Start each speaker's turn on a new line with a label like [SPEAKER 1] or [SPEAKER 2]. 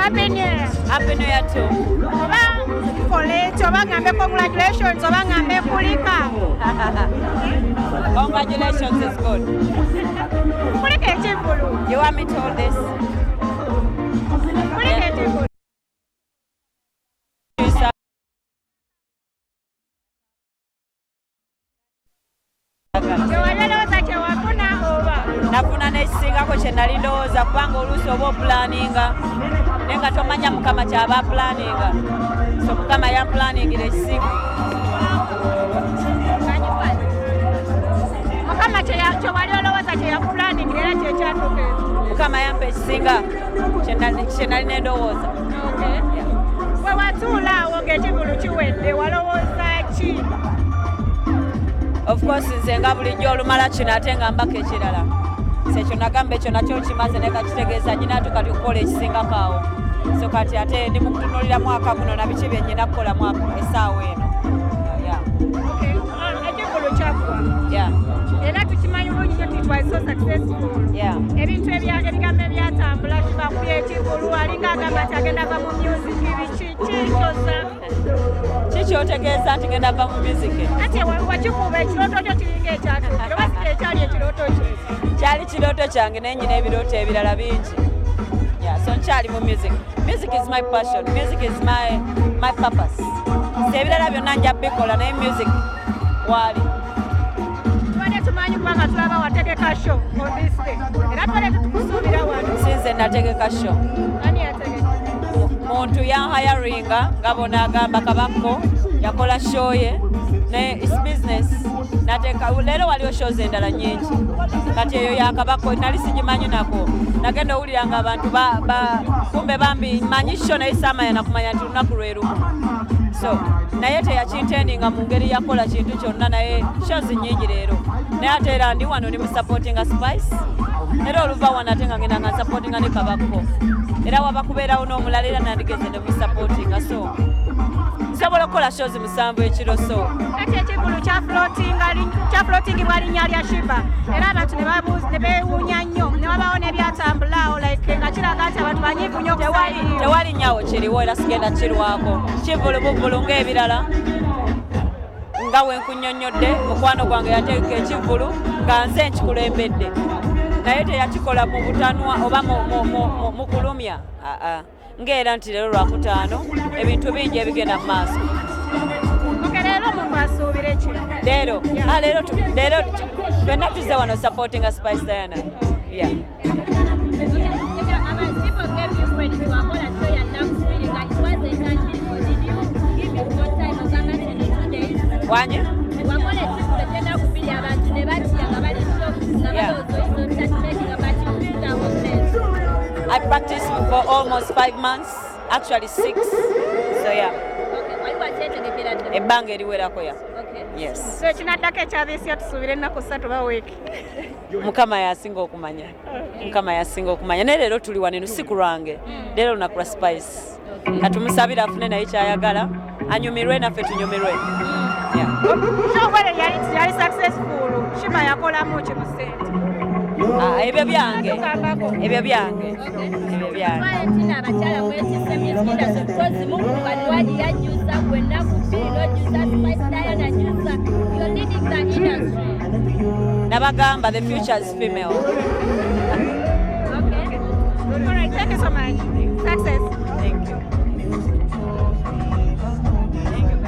[SPEAKER 1] Happy New Year.
[SPEAKER 2] Happy New Year too.
[SPEAKER 1] For late, congratulations, kulika.
[SPEAKER 2] Congratulations is good. You want me to hold this? Nafuna n'ekisingako kye nali ndowooza kubanga oluusi oba opulaninga naye nga tomanya mukama kyaba apulaninga, so mukama yampulaningira ekisinga.
[SPEAKER 1] Mukama kye wali olowooza kye yakupulaningira era kye kyatuuka.
[SPEAKER 2] Mukama yampa ekisinga kye nali nendowooza.
[SPEAKER 1] Bwe watuula awo ng'ekivulu kiwedde walowooza ki?
[SPEAKER 2] Of course nze nga bulijjo olumala kino ate nga mbako ekirala. Ekyo nagamba ekyo nakyo kimaze naye kakitegeeza nyina tukati okukola ekisingako awo. So kati ate ndi mu kutunuulira mwaka guno na biki bye nnyina kukola mwaka essaawa eno.
[SPEAKER 1] Ekivulu kyaggwa. Era tukimanyi bulungi nti it was so successful. Ebintu ebigambo ebyatambula kiba ku ekivulu alinga agamba nti agenda va mu music kikyoza. Kikyotegeeza nti genda va mu music. Ate wakikuba ekirooto kyo kiringa ekyatuuka oba si ekyali ekirooto kye?
[SPEAKER 2] Kyali kirooto kyange naye nyina ebirooto ebirala bingi. So nkyali mu music. Music is my passion. Music is my purpose. Ebirala byonna nja bikola naye music waali.
[SPEAKER 1] Tubadde tumanyi kubanga tulaba wategeka show on this day. Era tubadde tukusuubira wano.
[SPEAKER 2] Sinze nategeka show.
[SPEAKER 1] Ani yategeka?
[SPEAKER 2] Muntu yanhayaringa nga bona agamba Kabako yakola show ye naye is business. Nateeka leero waliwo shows endala nyingi kati eyo yakabako nali sigimanyi nako nagenda owulira nga abantu kumbe bambi manyi show naye samanya nakumanya nti lunaku lwe lumu. So naye teyakintendinga mu ngeri yakola kintu kyonna naye shows nyingi leero naye ate era ndi wano ndi musupportinga Spice era oluva wano ate nga ngenda nga nsupportinga ne Kabako era waba kubeerawo n'omulala era nandigeze ne musupportinga so nsobola okukola shows 7 ekiro so.
[SPEAKER 1] Ate ekivulu kyaflotingibwa linnya lya Sheebah era abantu ne beewuunya nnyo ne wabaawo n'ebyatambulaawo nga kiraga nti abantu banyiivu nnyo okusaayirira.
[SPEAKER 2] Tewali nnyawo kiriwo era sigenda kirwako kivulu buvulu ng'ebirala nga we nkunnyonnyodde mukwano gwange yateeka ekivulu nga nze nkikulembedde naye teyakikola mu butanwa oba mu kulumya ng'era nti leero lwakutaano ebintu bingi ebigenda mu maaso.
[SPEAKER 1] Leero muntu asuubira ki?
[SPEAKER 2] Leero fenna tuzze wano supporting Spice Diana. Wanye? I practiced for almost 5 months, actually 6. So ebbanga eriwerako ya. Yes.
[SPEAKER 1] So ekinaddako ekyabiisi tusuubire ennaku 3 ba weeki.
[SPEAKER 2] Mukama yasinga okumanya. Mukama yasinga okumanya. Naye leero tuli wano si ku lwange. Leero lunaku lwa Spice. Katumusabira afune naye kyayagala anyumirwe naffe tunyumirwe.
[SPEAKER 1] Showbare yali successful. Sheebah yakolamu ki mu ssente?
[SPEAKER 2] Ebyo byange. Ebyo byange. Ebyo byange.
[SPEAKER 3] Abakyala mwetise myezigida z'obukozi mu Badwaji yajjuza gwenna ku bbiri n'ojjuza Spice Diana ajjuza. You're leading the industry.
[SPEAKER 2] Nabagamba the future is female.
[SPEAKER 1] Okay. All right, thank you so much.